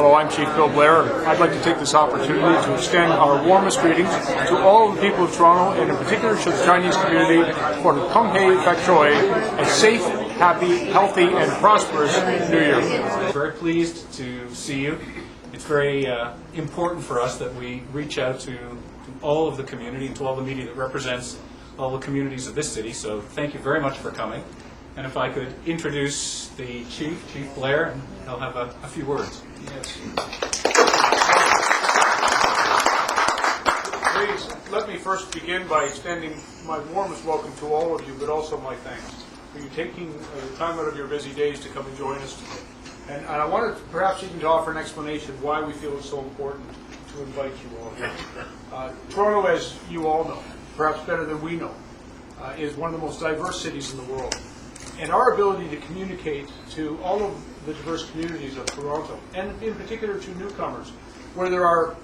Hello, I'm Chief Bill Blair. I'd like to take this opportunity to extend our warmest greetings to all of the people of Toronto, and in particular to the Chinese community, for the Kung Hei Fek Choi, a safe, happy, healthy, and prosperous New Year. I'm very pleased to see you. It's very important for us that we reach out to all of the community and to all the media that represents all the communities of this city. So thank you very much for coming. And if I could introduce the Chief Blair, and he'll have a few words. Yes. Please, let me first begin by extending my warmest welcome to all of you, but also my thanks for you taking the time out of your busy days to come and join us today. And I wanted perhaps even to offer an explanation why we feel it's so important to invite you all here. Toronto, as you all know, perhaps better than we know, is one of the most diverse cities in the world. And our ability to communicate to all of the diverse communities of Toronto, and in particular to newcomers, where there are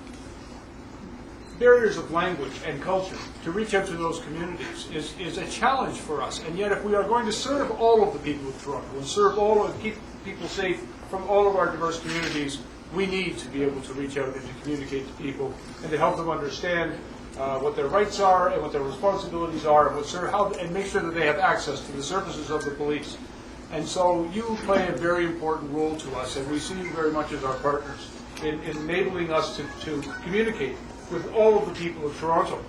barriers of language and culture, to reach out to those communities is a challenge for us. And yet if we are going to serve all of the people of Toronto and serve all of, keep people safe from all of our diverse communities, we need to be able to reach out and to communicate to people and to help them understand what their rights are and what their responsibilities are, and make sure that they have access to the services of the police. And so you play a very important role to us, and we see you very much as our partners in enabling us to communicate with all of the people of Toronto.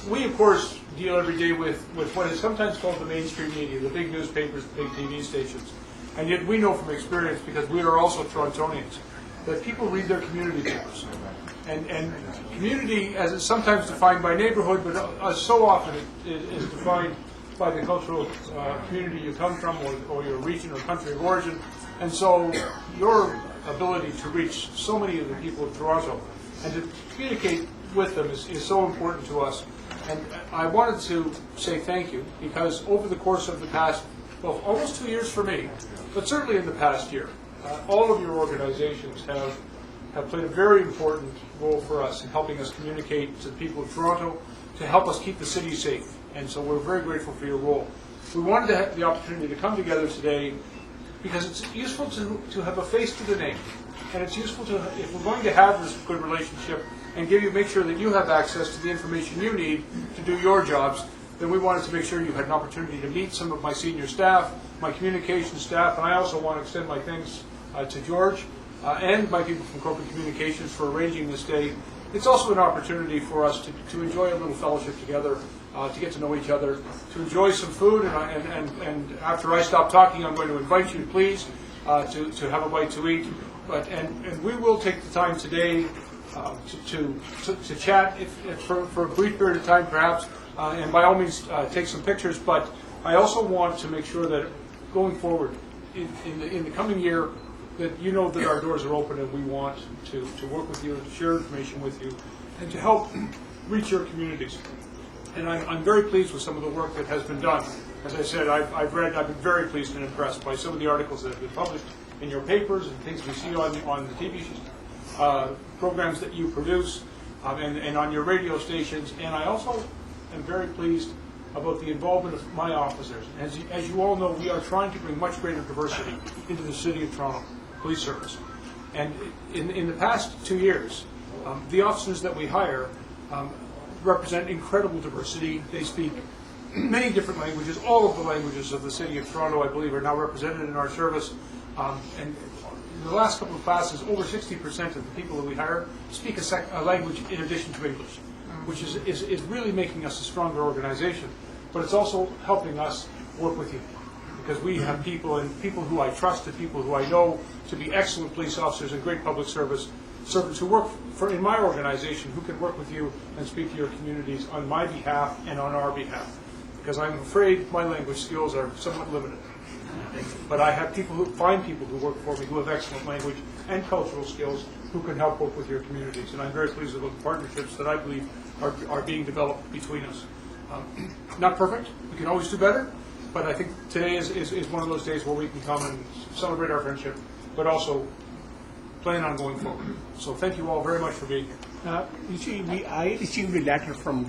We, of course, deal every day with what is sometimes called the mainstream media, the big newspapers, the big TV stations. And yet we know from experience, because we are also Torontonians, that people read their community papers. And community, as it's sometimes defined by neighborhood, but so often it is defined by the cultural community you come from, or your region or country of origin. And so your ability to reach so many of the people of Toronto and to communicate with them is so important to us. And I wanted to say thank you, because over the course of the past, well, almost 2 years for me, but certainly in the past year, all of your organizations have played a very important role for us in helping us communicate to the people of Toronto, to help us keep the city safe. And so we're very grateful for your role. We wanted to have the opportunity to come together today because it's useful to have a face to the name. And it's useful to, if we're going to have this good relationship and make sure that you have access to the information you need to do your jobs, then we wanted to make sure you had an opportunity to meet some of my senior staff, my communications staff, and I also want to extend my thanks to George and my people from Corporate Communications for arranging this day. It's also an opportunity for us to enjoy a little fellowship together, to get to know each other, to enjoy some food, and after I stop talking, I'm going to invite you, please, to have a bite to eat. And we will take the time today to chat for a brief period of time, perhaps, and by all means take some pictures. But I also want to make sure that going forward in the coming year, that you know that our doors are open and we want to work with you, to share information with you, and to help reach your communities. And I'm very pleased with some of the work that has been done. As I said, I've been very pleased and impressed by some of the articles that have been published in your papers and things we see on the TV programs that you produce, and on your radio stations. And I also am very pleased about the involvement of my officers. As you all know, we are trying to bring much greater diversity into the City of Toronto Police Service. And in the past 2 years, the officers that we hire represent incredible diversity. They speak many different languages. All of the languages of the City of Toronto, I believe, are now represented in our service. And in the last couple of classes, over 60% of the people that we hire speak a language in addition to English, which is really making us a stronger organization. But it's also helping us work with you, because we have people who I trust, and people who I know to be excellent police officers and great public servants who work in my organization, who can work with you and speak to your communities on my behalf and on our behalf, because I'm afraid my language skills are somewhat limited. But I have find people who work for me who have excellent language and cultural skills who can help work with your communities. And I'm very pleased with the partnerships that I believe are being developed between us. Not perfect, we can always do better, but I think today is one of those days where we can come and celebrate our friendship, but also plan on going forward. So thank you all very much for being here. I received a letter from...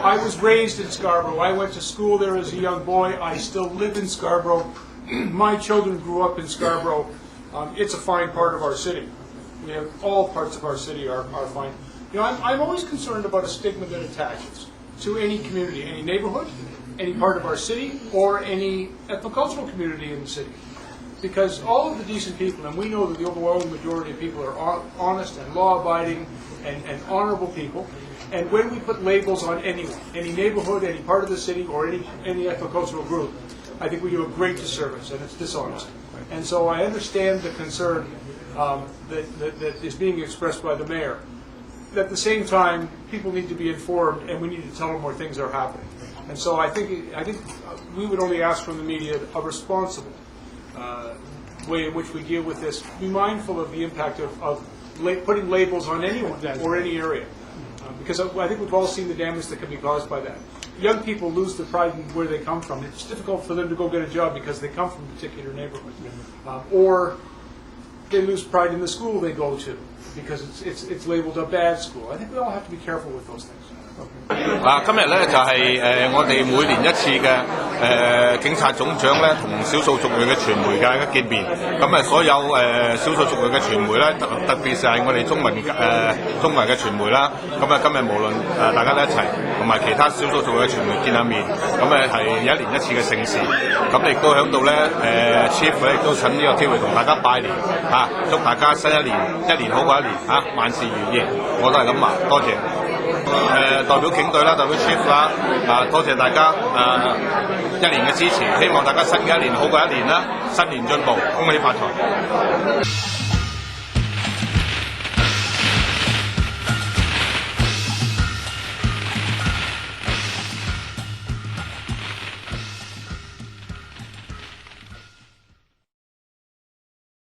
I was raised in Scarborough. I went to school there as a young boy. I still live in Scarborough. My children grew up in Scarborough. It's a fine part of our city. We have all parts of our city are fine. You know, I'm always concerned about a stigma that attaches to any community, any neighborhood, any part of our city, or any ethnocultural community in the city. Because all of the decent people, and we know that the overwhelming majority of people are honest and law-abiding and honorable people, and when we put labels on anyone, any neighborhood, any part of the city, or any ethnocultural group, I think we do a great disservice, and it's dishonest. And so I understand the concern that is being expressed by the mayor. At the same time, people need to be informed, and we need to tell them where things are happening. And so I think we would only ask from the media a responsible way in which we deal with this. Be mindful of the impact of putting labels on anyone or any area, because I think we've all seen the damage that can be caused by that. Young people lose their pride in where they come from. It's difficult for them to go get a job because they come from a particular neighborhood, or they lose pride in the school they go to because it's labeled a bad school. I think we all have to be careful with those things. 今日咧就係我哋每年一次嘅警察總長咧同少數族裔嘅傳媒嘅見面，咁所有少數族裔嘅傳媒咧，特別係我哋中文嘅傳媒啦，咁今日無論大家都一齊同埋其他少數族裔嘅傳媒見下面，咁係一年一次嘅盛事，咁亦都喺度咧Chief 咧亦都趁呢個機會同大家拜年祝大家新一年好過一年萬事如意，我都係咁話，多謝。代表警隊啦，代表 Chief 啦，多謝大家一年嘅支持，希望大家新嘅一年好過一年啦，新年進步，恭喜發財。